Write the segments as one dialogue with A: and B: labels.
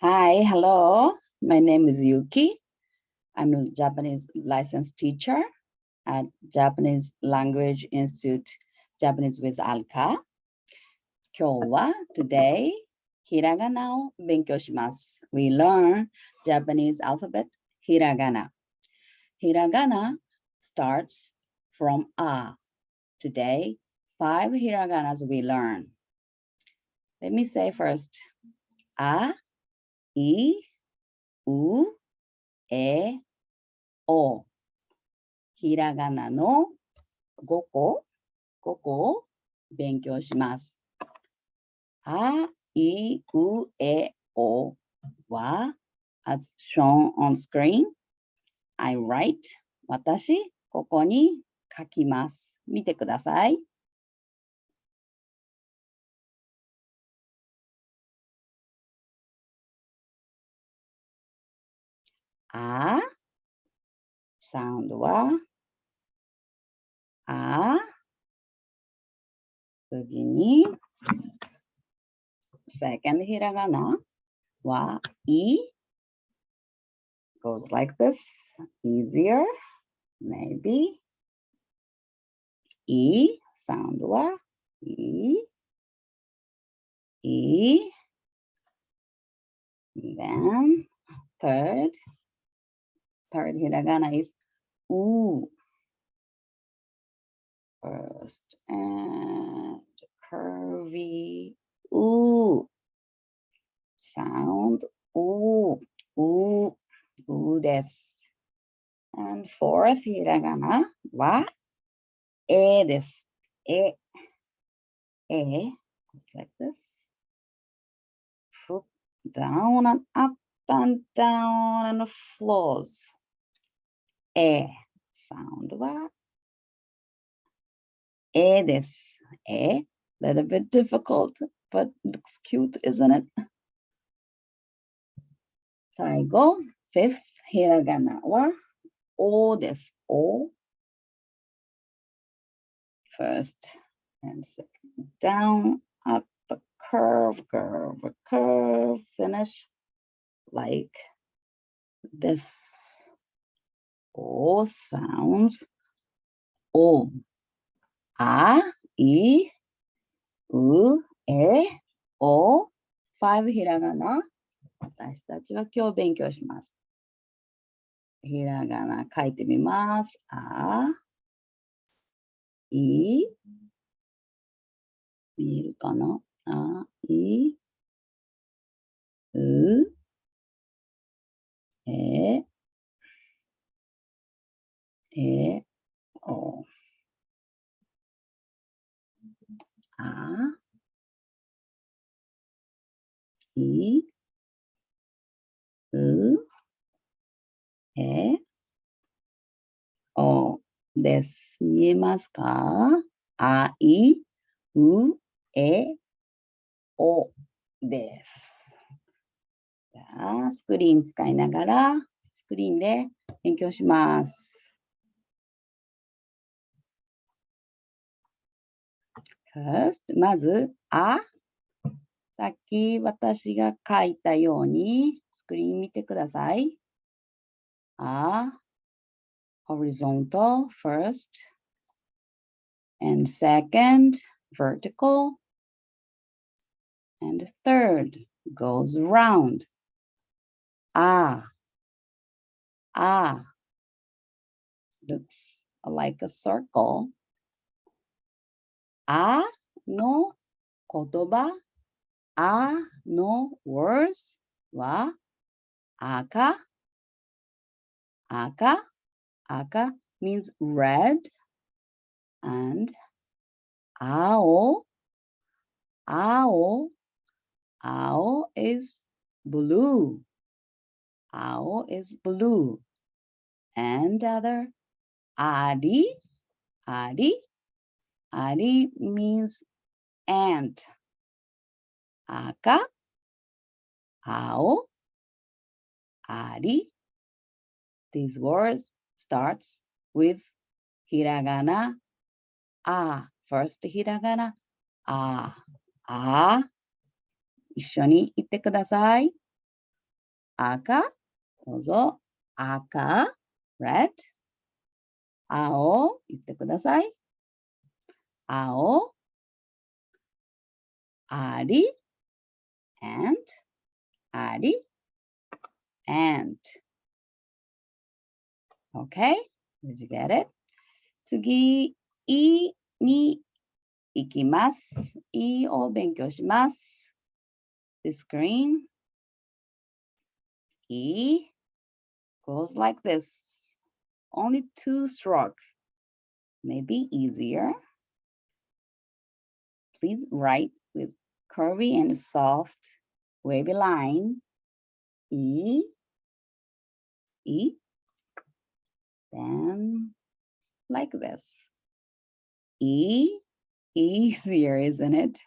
A: Hi, hello. My name is Yuki. I'm a Japanese licensed teacher at Japanese Language Institute, Japanese with Alka. 今日は today ひらがなを勉強します。We learn Japanese alphabet Hiragana. Hiragana starts from A. Today, 5 hiraganas we learn. Let me say first. A, I, U, E, O。ひらがなの5個を勉強します。あ、い、う、え、おは、as shown on screen, I write, 私、ここに書きます。見てください。あ、サウンドは、あ、次に、second ひらがなは、い、goes like this, easier, maybe. い、サウンドは、い、い、then third hiragana is u. First and curvy u sound u desu. And fourth hiragana wa e desu. E it's like this. Foot down and up and down and floors. E sound wa e desu. E, little bit difficult, but looks cute, isn't it? 最後、fifth ひらがなはおです。お。First and second. Down, up, a curve, finish like this. O sounds O. A, I, U, E, O. 5ひらがな。私たちは今日勉強します。ひらがな書いてみます。あ、い、見えるかな？あ、い、う、え、お。あ、い、う、え、おです。見えますか？あい、う、え、おです。じゃあ、スクリーン使いながら、スクリーンで勉強します。First、まず、あ、さっき私が書いたように、スクリーン見てください。あ、horizontal first, and second, vertical, and third goes round. Ah, looks like a circle. Ah no 言葉、ah no words は赤 means red, and 青 is blue. 青 is blue. And other あり means ant. 赤、青、あり。These words starts with hiragana a. First hiragana a. 一緒に言ってください。赤、どうぞ。赤、red。青、言ってください。青、あり、and、あり、and。Okay? Did you get it? 次、いに行きます。いを勉強します。The screen. い goes like this. Only 2 stroke. Maybe easier. Please write with curvy and soft wavy line. E, E, then like this. E, easier, isn't it?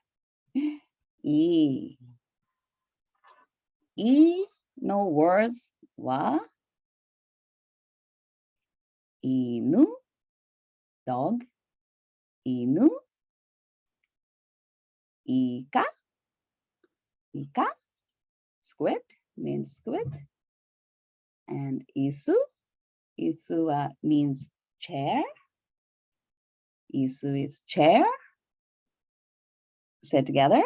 A: E. E, no words. Wa, inu, dog, inu, ika, ika, squid means squid, and isu, isu means chair. Isu is chair. Say together.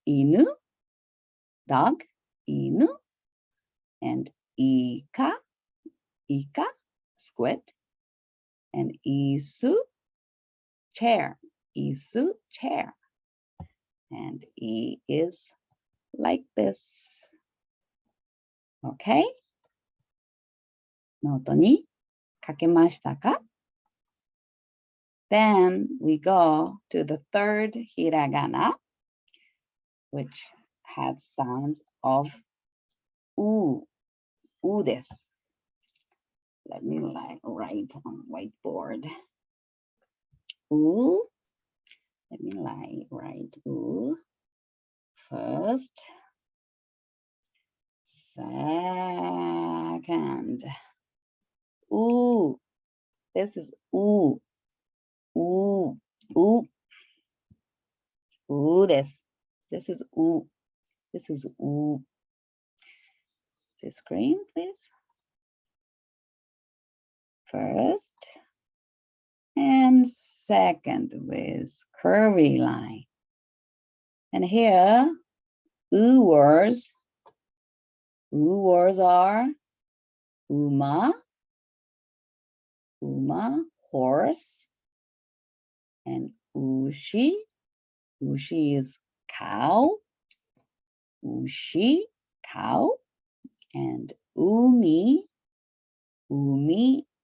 A: Inu, dog, inu, and ika, ika, squid, and isu, chair, isu, chair. And E is like this. Okay? ノートに書けましたか? Then we go to the third hiragana, which has sounds of u, u です。Let me write on whiteboard. U. Let me write U. First. Second. U. This is U. U. U. U です。This is U. This is U. The screen, please. First and second with curvy line. And here, U words are uma, horse, and ushi. Ushi is cow. Ushi, cow. And umi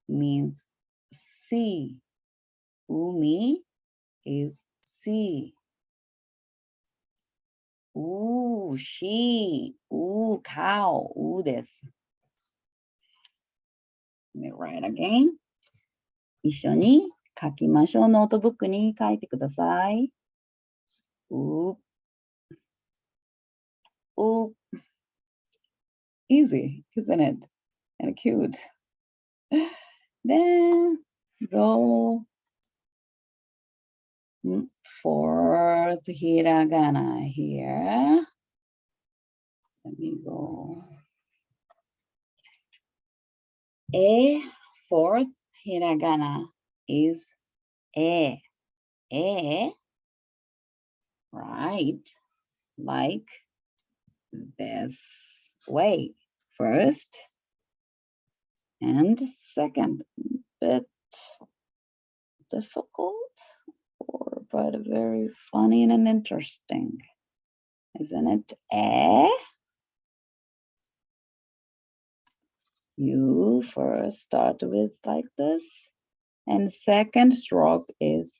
A: means sea. Umi is sea. She, cow, です。Let me write again. 一緒に書きましょう。ノートブックに書いてください。Easy, isn't it? And cute. Then go fourth hiragana here. Let me go. A fourth hiragana is a. Right, like this way. First and second. Bit difficult, but very funny and interesting. Isn't it? You first start with like this, and second stroke is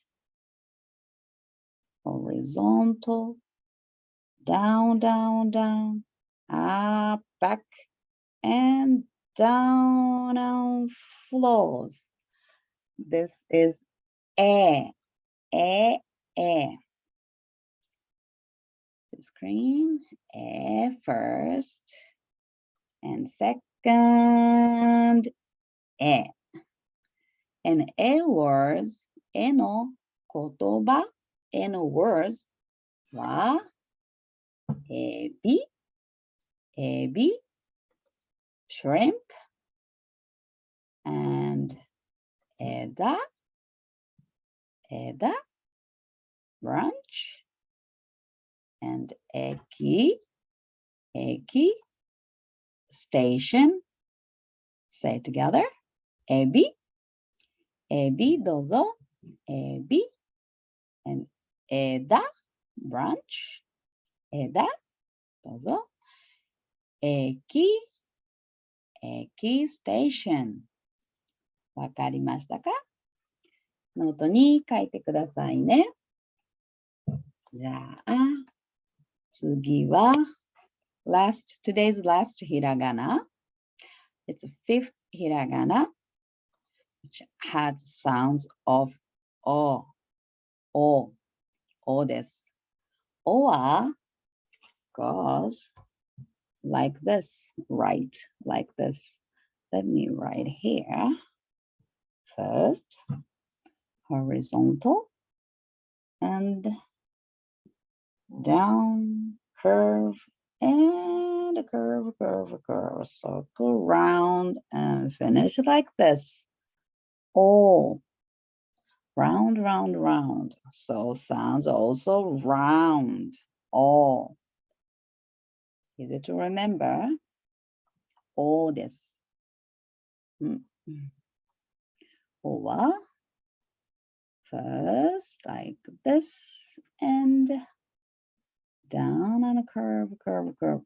A: horizontal, down, down, down, up, back, and down flows. This is the screen, first, and second, And words, の言葉、のwords はエビ、エビ、shrimp, and 枝、枝、branch, and 駅、駅、station. Say it together. エビ、エビ、どうぞ。エビ、and 枝、branch, 枝、どうぞ。駅、駅、station. わかりましたか？ノートに書いてくださいね。じゃあ、次は、today's last hiragana. It's a fifth hiragana, which has sounds of o, o, o です。o は goes like this, right, like this. Let me write here. First, horizontal, and down, curve, and a curve, curve, curve, circle, round, and finish like this. Oh, round, round, round. So sounds also round. Oh. Easy to remember. Oh です。Or first like this and down on a curve, curve, curve,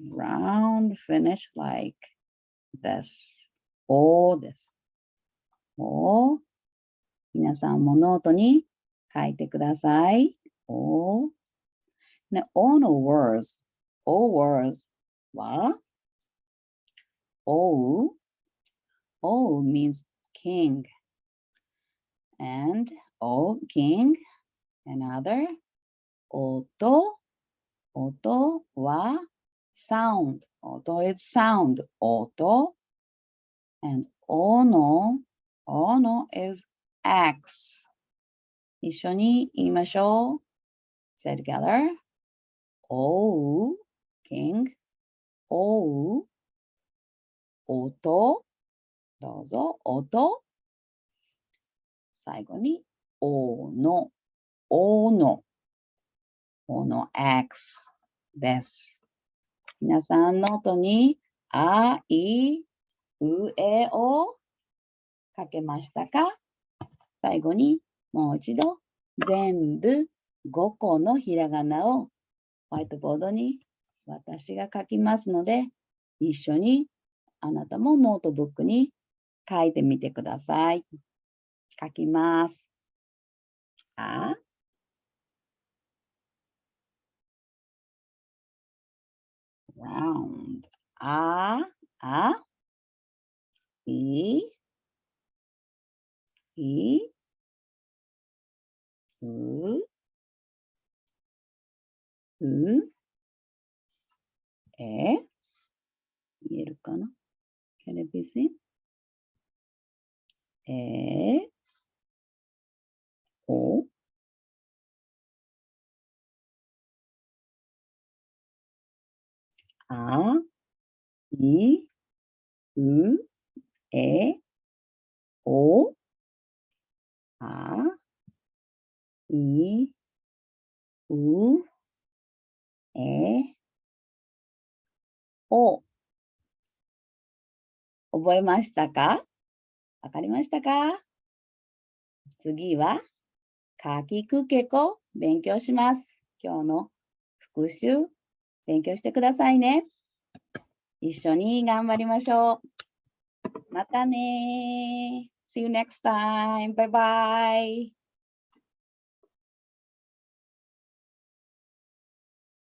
A: round, finish like this. O です。O。皆さんもノートに書いてください。O。ね、O の words。O words は O. O means king. And O, king. Another. Oto. Oto wa sound. Oto is sound. Oto. And ono. Ono is axe. 一緒に言いましょう。Say together. O, king. O, oto. どうぞ。音。最後に、おの。おの。おの X です。皆さんノートにあいうえを書けましたか？最後にもう一度全部5個のひらがなをホワイトボードに私が書きますので、一緒にあなたもノートブックに書いてみてください。書きます。あ、round. あ、い、う、見えるかな？ Can it be seen? お、あ、い、う、お、あ、い、う、お。覚えましたか？わかりましたか？次は、かきくけこ勉強します。今日の復習、勉強してくださいね。一緒に頑張りましょう。またね。See you next time. Bye bye.